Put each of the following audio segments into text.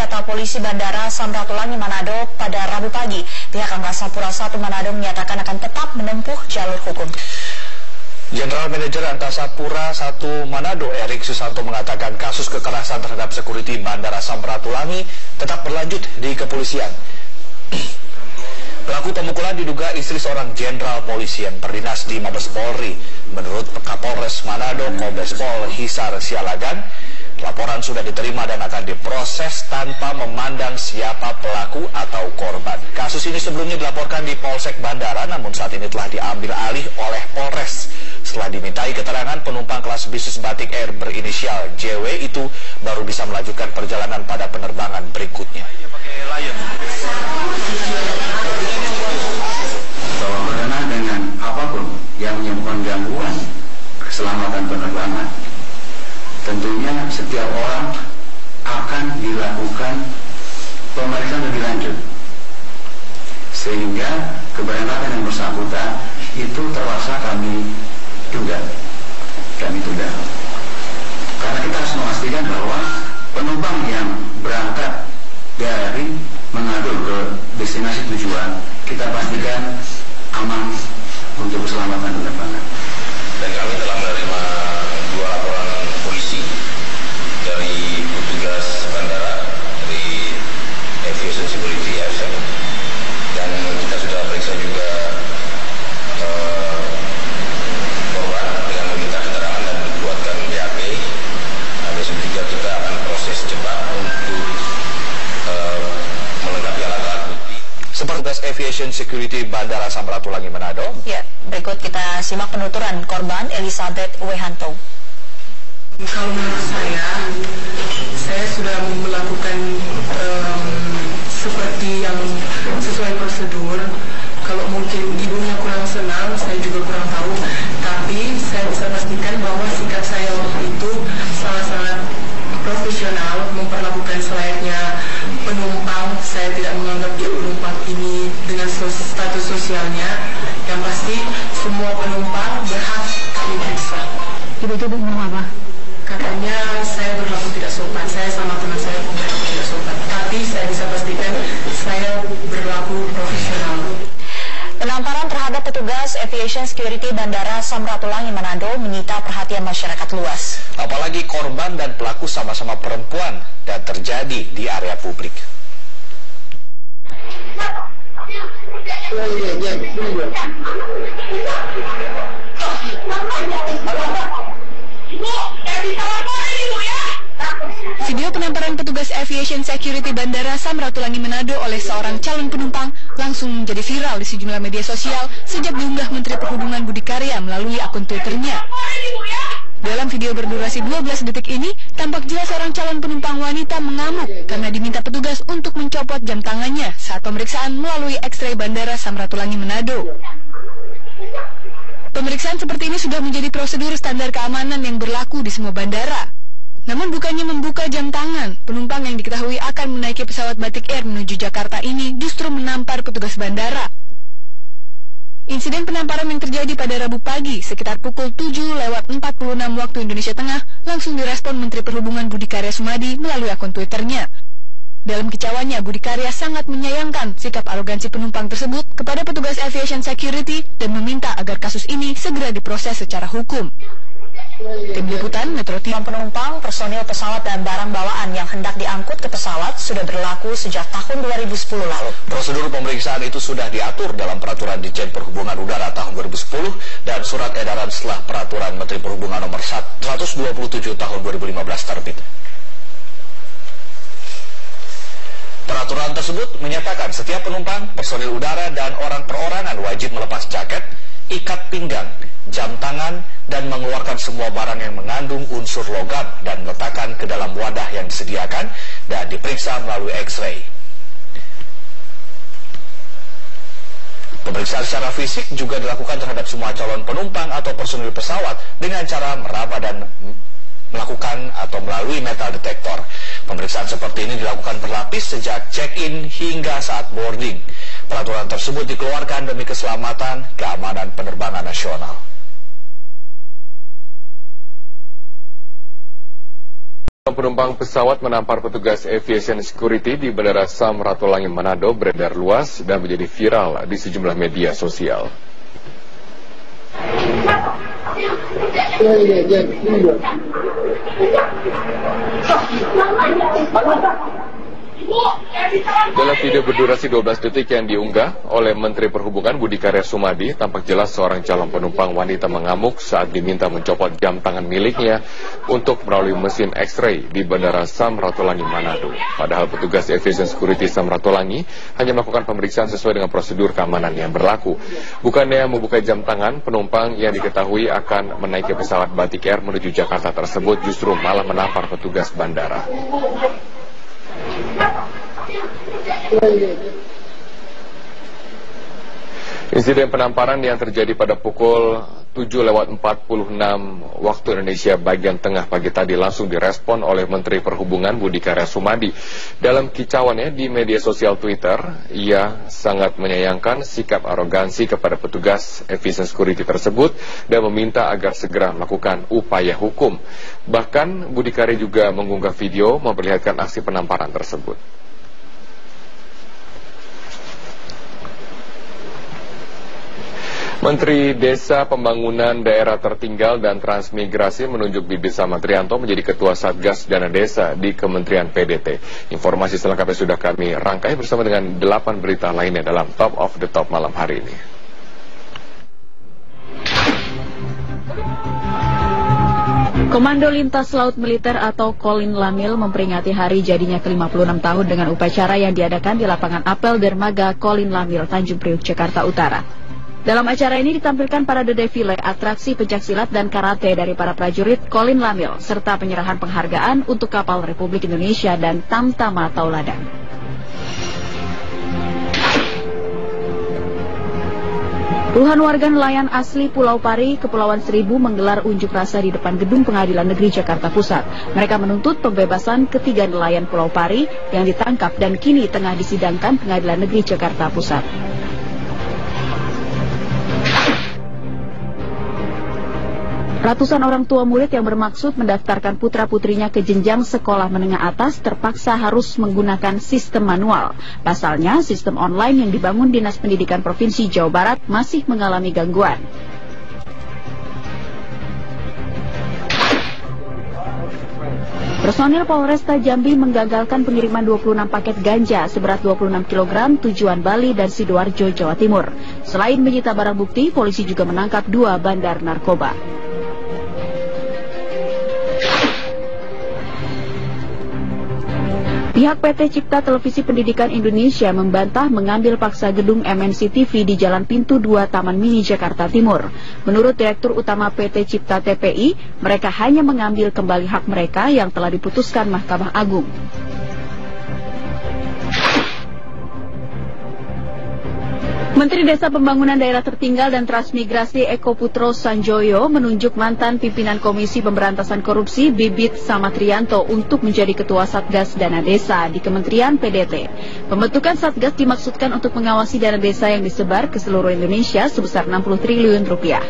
data polisi Bandara Samratulangi Manado pada Rabu pagi. Pihak Angkasa Pura I Manado menyatakan akan tetap menempuh jalur hukum. General Manager Angkasa Pura I Manado, Erik Susanto, mengatakan kasus kekerasan terhadap sekuriti Bandara Samratulangi tetap berlanjut di kepolisian. Pelaku pemukulan diduga istri seorang jenderal polisi yang berdinas di Mabes Polri. Menurut Kapolres Manado, Kombes Pol Hisar Sialagan, laporan sudah diterima dan akan diproses tanpa memandang siapa pelaku atau korban. Kasus ini sebelumnya dilaporkan di Polsek Bandara, namun saat ini telah diambil alih oleh Polres. Setelah dimintai keterangan, penumpang kelas bisnis Batik Air berinisial JW itu baru bisa melanjutkan perjalanan pada penerbangan berikutnya. Bahwa berkenaan dengan apapun yang menyebabkan gangguan keselamatan penerbangan, tentunya setiap orang akan dilakukan pemeriksaan lebih lanjut, sehingga keberangkatan yang bersangkutan itu terpaksa kami tunda. Karena kita harus memastikan bahwa penumpang yang berangkat dari Manado ke destinasi tujuan, kita pastikan aman untuk keselamatan penerbangan. Dan kami telah menerima 2 laporan polisi dari petugas bandara, dari Aviation Security ASN, dan kita sudah periksa juga korban dengan meminta keterangan dan dibuatkan BAP. Besok juga kita akan proses cepat untuk melengkapi alat-alat bukti. Sepetugas Aviation Security Bandara Samratulangi Manado. Ya, berikut kita simak penuturan korban Elizabeth Wehanto. Kalau menurut saya sudah melakukan seperti yang sesuai prosedur. Kalau mungkin ibunya kurang senang, saya juga kurang tahu. Tapi saya bisa pastikan bahwa sikap saya waktu itu sangat-sangat profesional, memperlakukan selayaknya penumpang. Saya tidak menganggap dia penumpang ini dengan status sosialnya. Yang pasti semua penumpang berhak kami periksa. Ibu ngomong apa? Katanya saya berlaku tidak sopan, saya sama teman saya berlaku tidak sopan. Tapi saya bisa pastikan saya berlaku profesional. Penamparan terhadap petugas Aviation Security Bandara Samratulangi Manado menyita perhatian masyarakat luas. Apalagi korban dan pelaku sama-sama perempuan dan terjadi di area publik. Video penamparan petugas Aviation Security Bandara Samratulangi Manado oleh seorang calon penumpang langsung menjadi viral di sejumlah media sosial sejak diunggah Menteri Perhubungan Budi Karya melalui akun Twitternya. Dalam video berdurasi 12 detik ini, tampak jelas seorang calon penumpang wanita mengamuk karena diminta petugas untuk mencopot jam tangannya saat pemeriksaan melalui X-ray Bandara Samratulangi Manado. Pemeriksaan seperti ini sudah menjadi prosedur standar keamanan yang berlaku di semua bandara. Namun bukannya membuka jam tangan, penumpang yang diketahui akan menaiki pesawat Batik Air menuju Jakarta ini justru menampar petugas bandara. Insiden penamparan yang terjadi pada Rabu pagi sekitar pukul 7:46 waktu Indonesia Tengah langsung direspon Menteri Perhubungan Budi Karya Sumadi melalui akun Twitternya. Dalam kicauannya, Budi Karya sangat menyayangkan sikap arogansi penumpang tersebut kepada petugas Aviation Security dan meminta agar kasus ini segera diproses secara hukum. Tim Liputan Metro TV. Penumpang, personil pesawat dan barang bawaan yang hendak diangkut ke pesawat sudah berlaku sejak tahun 2010 lalu. Prosedur pemeriksaan itu sudah diatur dalam Peraturan Ditjen Perhubungan Udara tahun 2010 dan Surat Edaran setelah Peraturan Menteri Perhubungan Nomor 127 tahun 2015 terbit. Peraturan tersebut menyatakan setiap penumpang, personil udara, dan orang perorangan wajib melepas jaket, ikat pinggang, jam tangan, dan mengeluarkan semua barang yang mengandung unsur logam dan meletakkan ke dalam wadah yang disediakan dan diperiksa melalui X-ray. Pemeriksaan secara fisik juga dilakukan terhadap semua calon penumpang atau personil pesawat dengan cara meraba dan melakukan atau melalui metal detektor. Pemeriksaan seperti ini dilakukan berlapis sejak check-in hingga saat boarding. Peraturan tersebut dikeluarkan demi keselamatan keamanan penerbangan nasional. Penumpang pesawat menampar petugas aviation security di Bandara Samratulangi Manado beredar luas dan menjadi viral di sejumlah media sosial. Dalam video berdurasi 12 detik yang diunggah oleh Menteri Perhubungan Budi Karya Sumadi, tampak jelas seorang calon penumpang wanita mengamuk saat diminta mencopot jam tangan miliknya untuk melalui mesin X-ray di Bandara Samratulangi Manado. Padahal petugas aviation security Samratulangi hanya melakukan pemeriksaan sesuai dengan prosedur keamanan yang berlaku. Bukannya membuka jam tangan, penumpang yang diketahui akan menaiki pesawat Batik Air menuju Jakarta tersebut justru malah menampar petugas bandara. Insiden penamparan yang terjadi pada pukul 7:46 waktu Indonesia bagian tengah pagi tadi langsung direspon oleh Menteri Perhubungan Budi Karya Sumadi. Dalam kicauannya di media sosial Twitter, ia sangat menyayangkan sikap arogansi kepada petugas aviation security tersebut dan meminta agar segera melakukan upaya hukum. Bahkan Budi Karya juga mengunggah video memperlihatkan aksi penamparan tersebut. Menteri Desa Pembangunan Daerah Tertinggal dan Transmigrasi menunjuk Bibit Samatrianto menjadi Ketua Satgas Dana Desa di Kementerian PDT. Informasi selengkapnya sudah kami rangkai bersama dengan 8 berita lainnya dalam Top of the Top malam hari ini. Komando Lintas Laut Militer atau Kolin Lamil memperingati hari jadinya ke-56 tahun dengan upacara yang diadakan di lapangan apel dermaga Kolin Lamil, Tanjung Priok, Jakarta Utara. Dalam acara ini ditampilkan parade defile, atraksi pencaksilat dan karate dari para prajurit Kolin Lamil, serta penyerahan penghargaan untuk kapal Republik Indonesia dan Tamtama Tauladan. Puluhan warga nelayan asli Pulau Pari, Kepulauan Seribu menggelar unjuk rasa di depan Gedung Pengadilan Negeri Jakarta Pusat. Mereka menuntut pembebasan ketiga nelayan Pulau Pari yang ditangkap dan kini tengah disidangkan Pengadilan Negeri Jakarta Pusat. Ratusan orang tua murid yang bermaksud mendaftarkan putra-putrinya ke jenjang sekolah menengah atas terpaksa harus menggunakan sistem manual. Pasalnya, sistem online yang dibangun Dinas Pendidikan Provinsi Jawa Barat masih mengalami gangguan. Personil Polresta Jambi menggagalkan pengiriman 26 paket ganja seberat 26 kg tujuan Bali dan Sidoarjo, Jawa Timur. Selain menyita barang bukti, polisi juga menangkap 2 bandar narkoba. Pihak PT Cipta Televisi Pendidikan Indonesia membantah mengambil paksa gedung MNC TV di Jalan Pintu 2 Taman Mini Jakarta Timur. Menurut Direktur Utama PT Cipta TPI, mereka hanya mengambil kembali hak mereka yang telah diputuskan Mahkamah Agung. Menteri Desa Pembangunan Daerah Tertinggal dan Transmigrasi Eko Putro Sanjoyo menunjuk mantan pimpinan Komisi Pemberantasan Korupsi Bibit Samatrianto untuk menjadi Ketua Satgas Dana Desa di Kementerian PDT. Pembentukan Satgas dimaksudkan untuk mengawasi dana desa yang disebar ke seluruh Indonesia sebesar 60 triliun rupiah.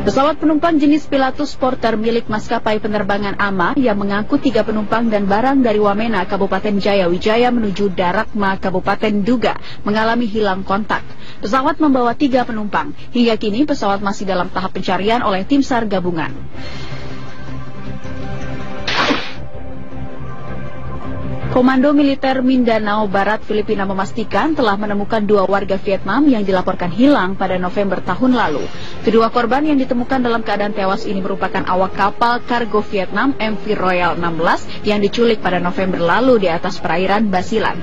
Pesawat penumpang jenis Pilatus Porter milik maskapai penerbangan AMA yang mengangkut 3 penumpang dan barang dari Wamena, Kabupaten Jayawijaya menuju Darakma, Kabupaten Duga mengalami hilang kontak. Pesawat membawa 3 penumpang. Hingga kini pesawat masih dalam tahap pencarian oleh tim SAR gabungan. Komando Militer Mindanao Barat Filipina memastikan telah menemukan 2 warga Vietnam yang dilaporkan hilang pada November tahun lalu. Kedua korban yang ditemukan dalam keadaan tewas ini merupakan awak kapal kargo Vietnam MV Royal 16 yang diculik pada November lalu di atas perairan Basilan.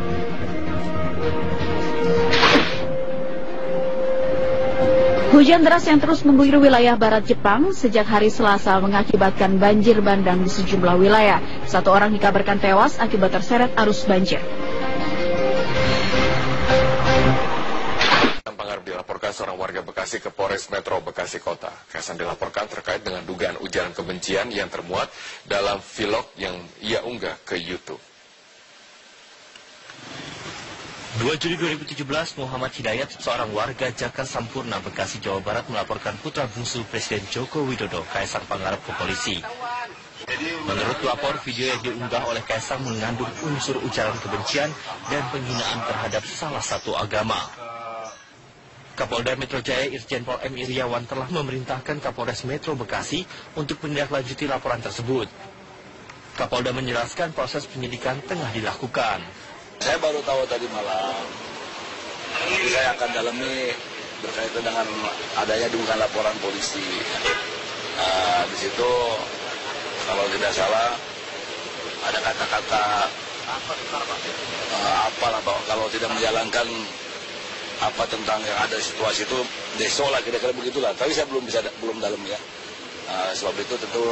Hujan deras yang terus mengguyur wilayah barat Jepang sejak hari Selasa mengakibatkan banjir bandang di sejumlah wilayah. 1 orang dikabarkan tewas akibat terseret arus banjir. Panggarap dilaporkan seorang warga Bekasi ke Polres Metro Bekasi Kota. Kasan dilaporkan terkait dengan dugaan ujaran kebencian yang termuat dalam vlog yang ia unggah ke YouTube. 2 Juli 2017, Muhammad Hidayat, seorang warga Jaka Sampurna, Bekasi, Jawa Barat, melaporkan putra bungsu Presiden Joko Widodo, Kaisang Pangarep, ke polisi. Menurut pelapor, video yang diunggah oleh Kaisang mengandung unsur ujaran kebencian dan penghinaan terhadap salah satu agama. Kapolda Metro Jaya Irjen Pol M. Iriawan telah memerintahkan Kapolres Metro Bekasi untuk menindaklanjuti laporan tersebut. Kapolda menjelaskan proses penyidikan tengah dilakukan. Saya baru tahu tadi malam. Jadi saya akan dalami berkaitan dengan adanya dugaan laporan polisi. Di situ kalau tidak salah ada kata-kata apalah kalau tidak menjalankan apa tentang yang ada situasi itu deso lah kira-kira begitulah. Tapi saya belum dalam ya. Sebab itu tentu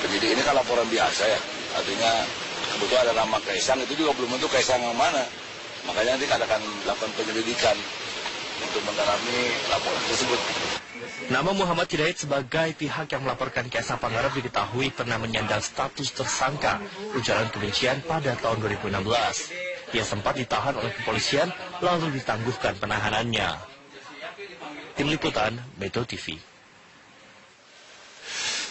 penyidik ini kan laporan biasa ya. Artinya kebetulan ada nama Kaisang, itu juga belum tentu Kaisang yang mana. Makanya nanti akan dilakukan penyelidikan untuk mendalami laporan tersebut. Nama Muhammad Hidayat sebagai pihak yang melaporkan Kaisang Pangarep diketahui pernah menyandang status tersangka ujaran kebencian pada tahun 2016. Ia sempat ditahan oleh kepolisian lalu ditangguhkan penahanannya. Tim Liputan, Metro TV.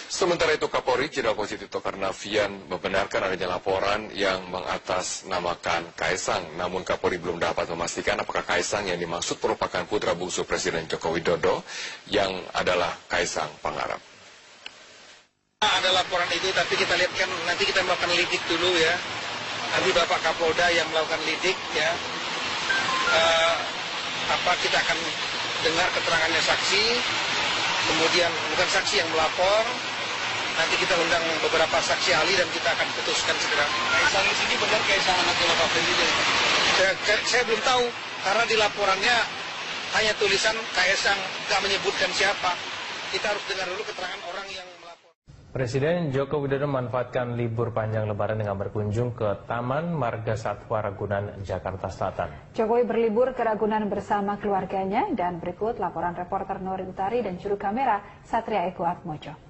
Sementara itu, Kapolri Jenderal Polisi Tito Karnavian membenarkan adanya laporan yang mengatasnamakan Kaisang. Namun Kapolri belum dapat memastikan apakah Kaisang yang dimaksud merupakan putra bungsu Presiden Joko Widodo yang adalah Kaisang Pangarep. Ada laporan itu, tapi kita lihat kan nanti kita melakukan lidik dulu ya. Nanti Bapak Kapolda yang melakukan lidik ya. Kita akan dengar keterangannya saksi, kemudian bukan saksi yang melapor. Nanti kita undang beberapa saksi ahli dan kita akan putuskan segera. Kaisang di sini benar Kaisang anaknya Bapak Presiden? Saya belum tahu karena di laporannya hanya tulisan Kaisang, nggak menyebutkan siapa. Kita harus dengar dulu keterangan orang yang melapor. Presiden Joko Widodo memanfaatkan libur panjang Lebaran dengan berkunjung ke Taman Marga Satwa Ragunan, Jakarta Selatan. Jokowi berlibur ke Ragunan bersama keluarganya dan berikut laporan reporter Nori Utari dan juru kamera Satria Eko Atmojo.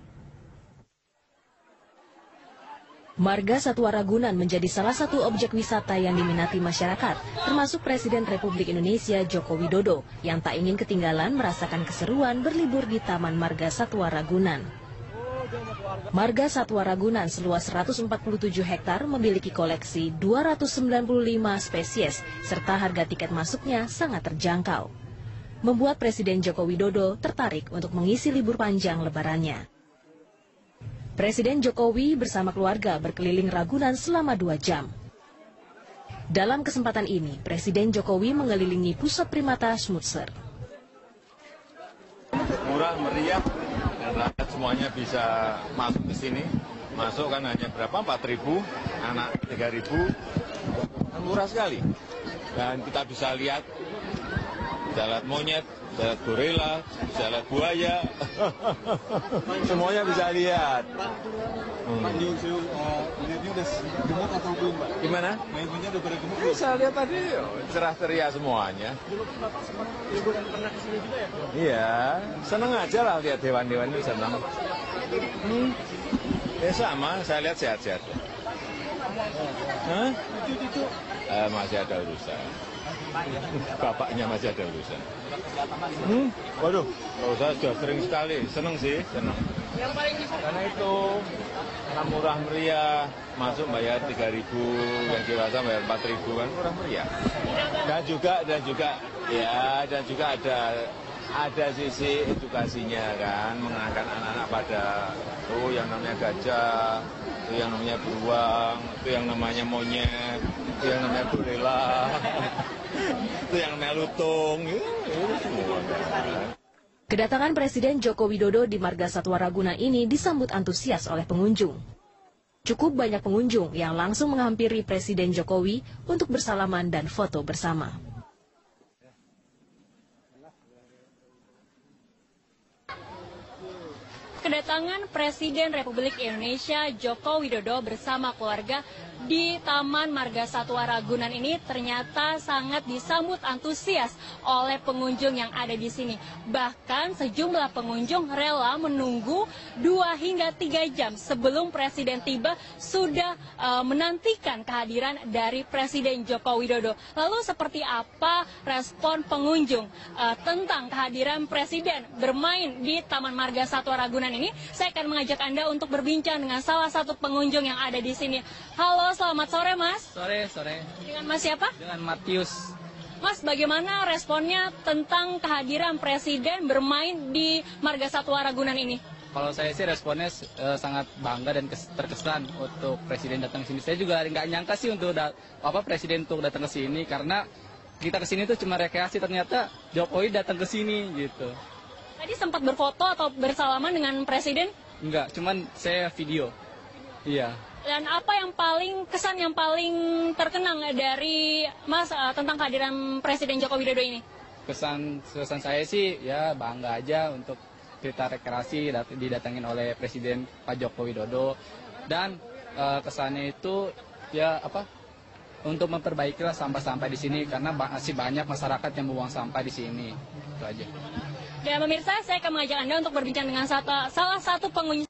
Marga Satwa Ragunan menjadi salah satu objek wisata yang diminati masyarakat, termasuk Presiden Republik Indonesia Joko Widodo yang tak ingin ketinggalan merasakan keseruan berlibur di Taman Marga Satwa Ragunan. Marga Satwa Ragunan seluas 147 hektar memiliki koleksi 295 spesies serta harga tiket masuknya sangat terjangkau. Membuat Presiden Joko Widodo tertarik untuk mengisi libur panjang lebarannya. Presiden Jokowi bersama keluarga berkeliling Ragunan selama 2 jam. Dalam kesempatan ini, Presiden Jokowi mengelilingi pusat primata Smutser. Murah, meriah, dan rakyat semuanya bisa masuk ke sini. Masuk kan hanya berapa? 4.000, anak 3.000. Kan murah sekali. Dan kita bisa lihat monyet, bisa lihat gorila, bisa lihat buaya. Semuanya bisa lihat. Monyetnya udah gemuk atau belum, Pak? Gimana? Monyetnya udah pada gemuk? Bisa lihat tadi, cerah ceria semuanya. Dulu Bapak sempat liburan pernah ke sini juga ya, Pak? Iya, seneng aja lah lihat hewan-hewan itu, seneng. Ya sama, saya lihat sehat-sehat. Hah? Masih ada urusan. Bapaknya masih ada urusan. Waduh, kalau saya sudah sering sekali, seneng sih, seneng. Karena itu murah meriah, masuk bayar 3.000, yang dewasa bayar 4.000 kan murah meriah. Dan juga ada sisi edukasinya kan, mengenalkan anak-anak pada yang namanya gajah, itu yang namanya beruang, itu yang namanya monyet, itu yang namanya gorila, itu yang namanya lutung, itu semua kan. Kedatangan Presiden Joko Widodo di Marga Satwa Ragunan ini disambut antusias oleh pengunjung. Cukup banyak pengunjung yang langsung menghampiri Presiden Jokowi untuk bersalaman dan foto bersama. kedatangan Presiden Republik Indonesia Joko Widodo bersama keluarga di Taman Marga Satwa Ragunan ini ternyata sangat disambut antusias oleh pengunjung yang ada di sini. Bahkan sejumlah pengunjung rela menunggu 2 hingga 3 jam sebelum Presiden tiba sudah menantikan kehadiran dari Presiden Joko Widodo. Lalu seperti apa respon pengunjung tentang kehadiran Presiden bermain di Taman Marga Satwa Ragunan ini? Saya akan mengajak Anda untuk berbincang dengan salah satu pengunjung yang ada di sini. Halo, selamat sore Mas. Sore. Dengan Mas siapa? Dengan Matius. Mas, bagaimana responnya tentang kehadiran Presiden bermain di Marga Satwa Ragunan ini? Kalau saya sih responnya sangat bangga dan terkesan untuk Presiden datang ke sini. Saya juga nggak nyangka sih untuk Presiden untuk datang ke sini, karena kita ke sini tuh cuma rekreasi, ternyata Jokowi datang ke sini gitu. Tadi sempat berfoto atau bersalaman dengan Presiden? Enggak, cuman saya video. Iya. Dan apa yang kesan yang paling terkenang dari Mas tentang kehadiran Presiden Joko Widodo ini? Kesan saya sih ya bangga aja untuk kita rekreasi didatangin oleh Presiden Pak Joko Widodo, dan kesannya itu ya untuk memperbaikilah sampah-sampah di sini, karena masih banyak masyarakat yang membuang sampah di sini. Itu aja. Dan pemirsa, saya akan mengajak Anda untuk berbincang dengan salah satu pengunjung